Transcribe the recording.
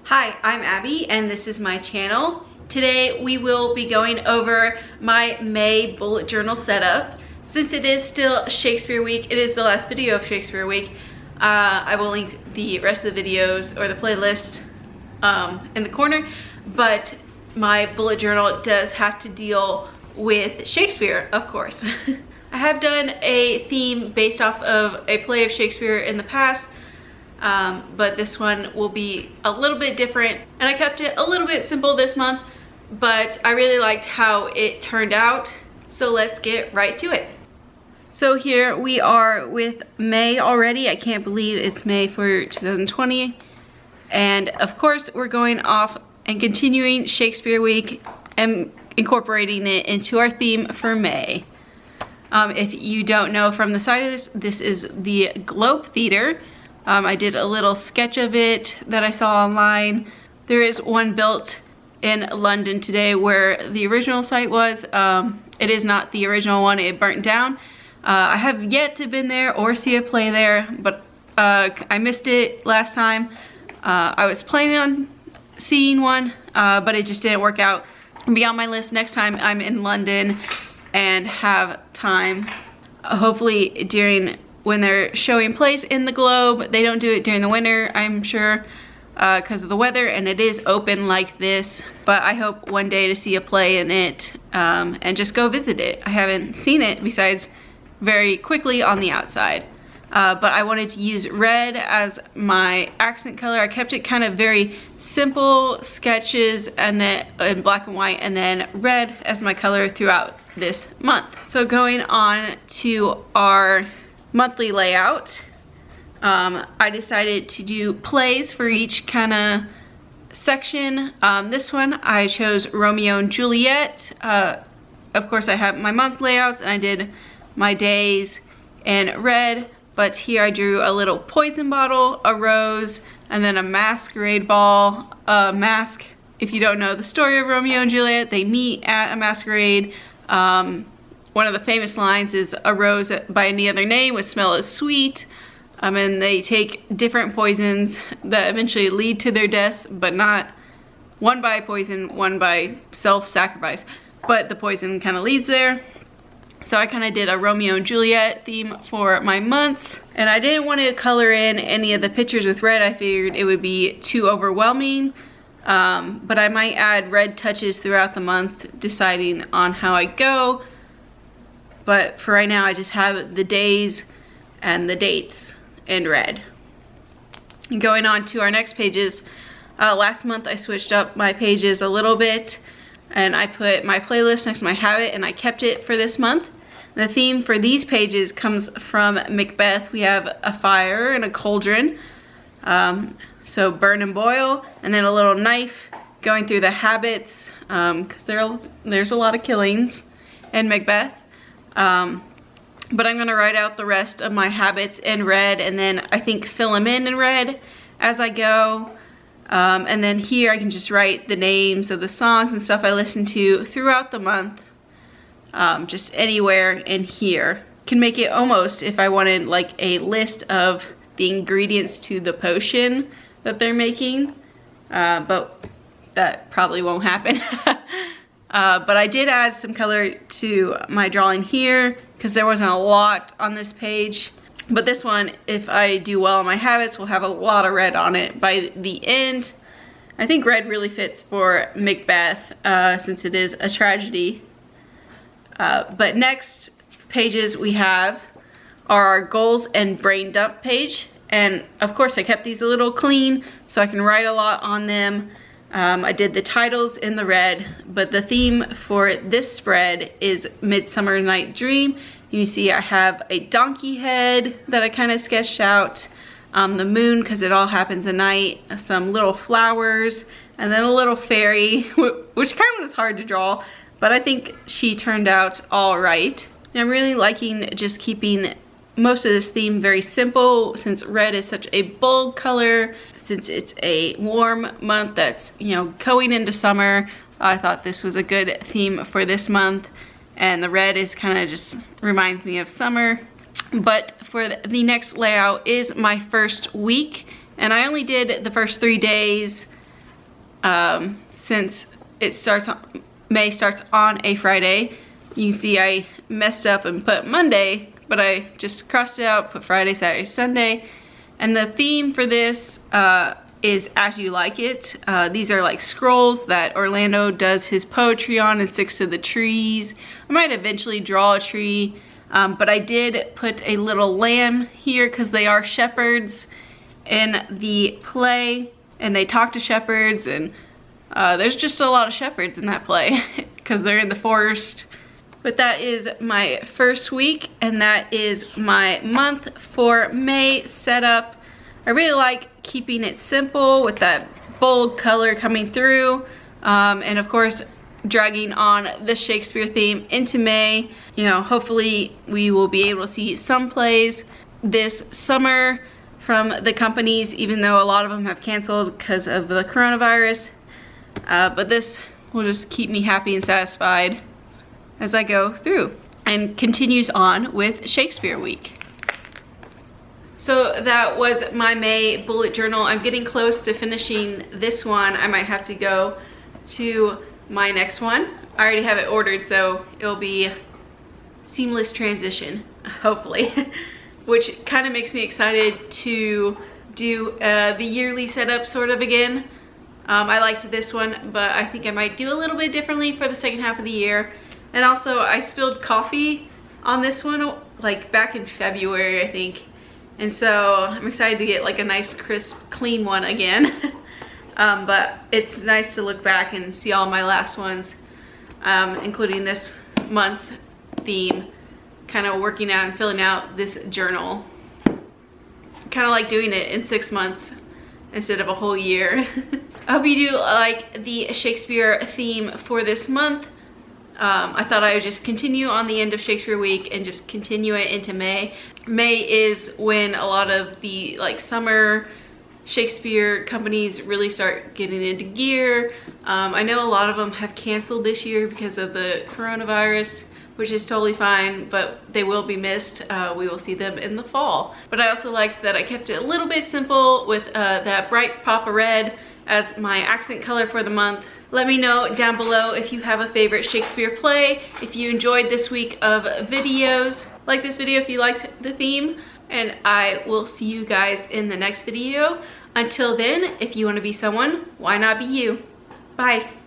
Hi, I'm Abby and this is my channel. Today we will be going over my May bullet journal setup. Since it is still Shakespeare week, it is the last video of Shakespeare week. I will link the rest of the videos or the playlist in the corner, but my bullet journal does have to deal with Shakespeare, of course. I have done a theme based off of a play of Shakespeare in the past, but this one will be a little bit different, and I kept it a little bit simple this month, but I really liked how it turned out, so let's get right to it. So here we are with May already. I can't believe it's May for 2020, and of course we're going off and continuing Shakespeare week and incorporating it into our theme for May. If you don't know from the side of this, this is the Globe Theater. I did a little sketch of it that I saw online. There is one built in London today where the original site was. It is not the original one, it burnt down. I have yet to been there or see a play there, but I missed it last time. I was planning on seeing one, but it just didn't work out. It'll be on my list next time I'm in London and have time. Hopefully when they're showing plays in the Globe. They don't do it during the winter, I'm sure, because of the weather, and it is open like this. But I hope one day to see a play in it and just go visit it. I haven't seen it besides very quickly on the outside. But I wanted to use red as my accent color. I kept it kind of very simple sketches and then in black and white, and then red as my color throughout this month. So going on to our monthly layout, I decided to do plays for each kind of section. This one I chose Romeo and Juliet. Of course I have my month layouts and I did my days in red, but here I drew a little poison bottle, a rose, and then a masquerade ball, a mask. If you don't know the story of Romeo and Juliet, they meet at a masquerade. One of the famous lines is, "A rose by any other name would smell as sweet." And they take different poisons that eventually lead to their deaths, but not one by poison, one by self-sacrifice. But the poison kind of leads there. So I kind of did a Romeo and Juliet theme for my months. And I didn't want to color in any of the pictures with red. I figured it would be too overwhelming. But I might add red touches throughout the month, deciding on how I go. But for right now, I just have the days and the dates in red. And going on to our next pages, last month I switched up my pages a little bit, and I put my playlist next to my habit, and I kept it for this month. The theme for these pages comes from Macbeth. We have a fire and a cauldron, so burn and boil, and then a little knife going through the habits, because there's a lot of killings in Macbeth. But I'm gonna write out the rest of my habits in red, and then I think fill them in red as I go. And then here I can just write the names of the songs and stuff I listen to throughout the month, just anywhere in here. Can make it almost, if I wanted, like a list of the ingredients to the potion that they're making, but that probably won't happen. But I did add some color to my drawing here because there wasn't a lot on this page. But this one, if I do well on my habits, will have a lot of red on it by the end. I think red really fits for Macbeth since it is a tragedy. But next pages we have are our goals and brain dump page. And of course I kept these a little clean so I can write a lot on them. I did the titles in the red, but the theme for this spread is Midsummer Night Dream. You see I have a donkey head that I kind of sketched out, the moon because it all happens at night, some little flowers, and then a little fairy, which kind of was hard to draw, but I think she turned out all right. I'm really liking just keeping most of this theme very simple since red is such a bold color. Since it's a warm month that's, you know, going into summer, I thought this was a good theme for this month. And the red is kind of just reminds me of summer. But for the next layout is my first week, and I only did the first 3 days since May starts on a Friday. You can see I messed up and put Monday, but I just crossed it out, put Friday, Saturday, Sunday. And the theme for this is As You Like It. These are like scrolls that Orlando does his poetry on and sticks to the trees. I might eventually draw a tree, but I did put a little lamb here because they are shepherds in the play, and they talk to shepherds, and there's just a lot of shepherds in that play because they're in the forest. But that is my first week, and that is my month for May setup. I really like keeping it simple with that bold color coming through, and of course dragging on the Shakespeare theme into May. You know, hopefully we will be able to see some plays this summer from the companies, even though a lot of them have canceled because of the coronavirus. But this will just keep me happy and satisfied as I go through, and continues on with Shakespeare week. So that was my May bullet journal. I'm getting close to finishing this one. I might have to go to my next one. I already have it ordered, so it'll be seamless transition, hopefully. Which kind of makes me excited to do the yearly setup sort of again. I liked this one, but I think I might do a little bit differently for the second half of the year. And also I spilled coffee on this one like back in February, I think. And so I'm excited to get like a nice crisp clean one again. But it's nice to look back and see all my last ones, including this month's theme, kind of working out and filling out this journal. Kind of like doing it in 6 months instead of a whole year. I hope you do like the Shakespeare theme for this month. I thought I would just continue on the end of Shakespeare week and just continue it into May. May is when a lot of the like summer Shakespeare companies really start getting into gear. I know a lot of them have canceled this year because of the coronavirus, which is totally fine, but they will be missed. We will see them in the fall. But I also liked that I kept it a little bit simple with that bright pop of red as my accent color for the month. Let me know down below if you have a favorite Shakespeare play, if you enjoyed this week of videos. Like this video if you liked the theme, and I will see you guys in the next video. Until then, if you want to be someone, why not be you? Bye.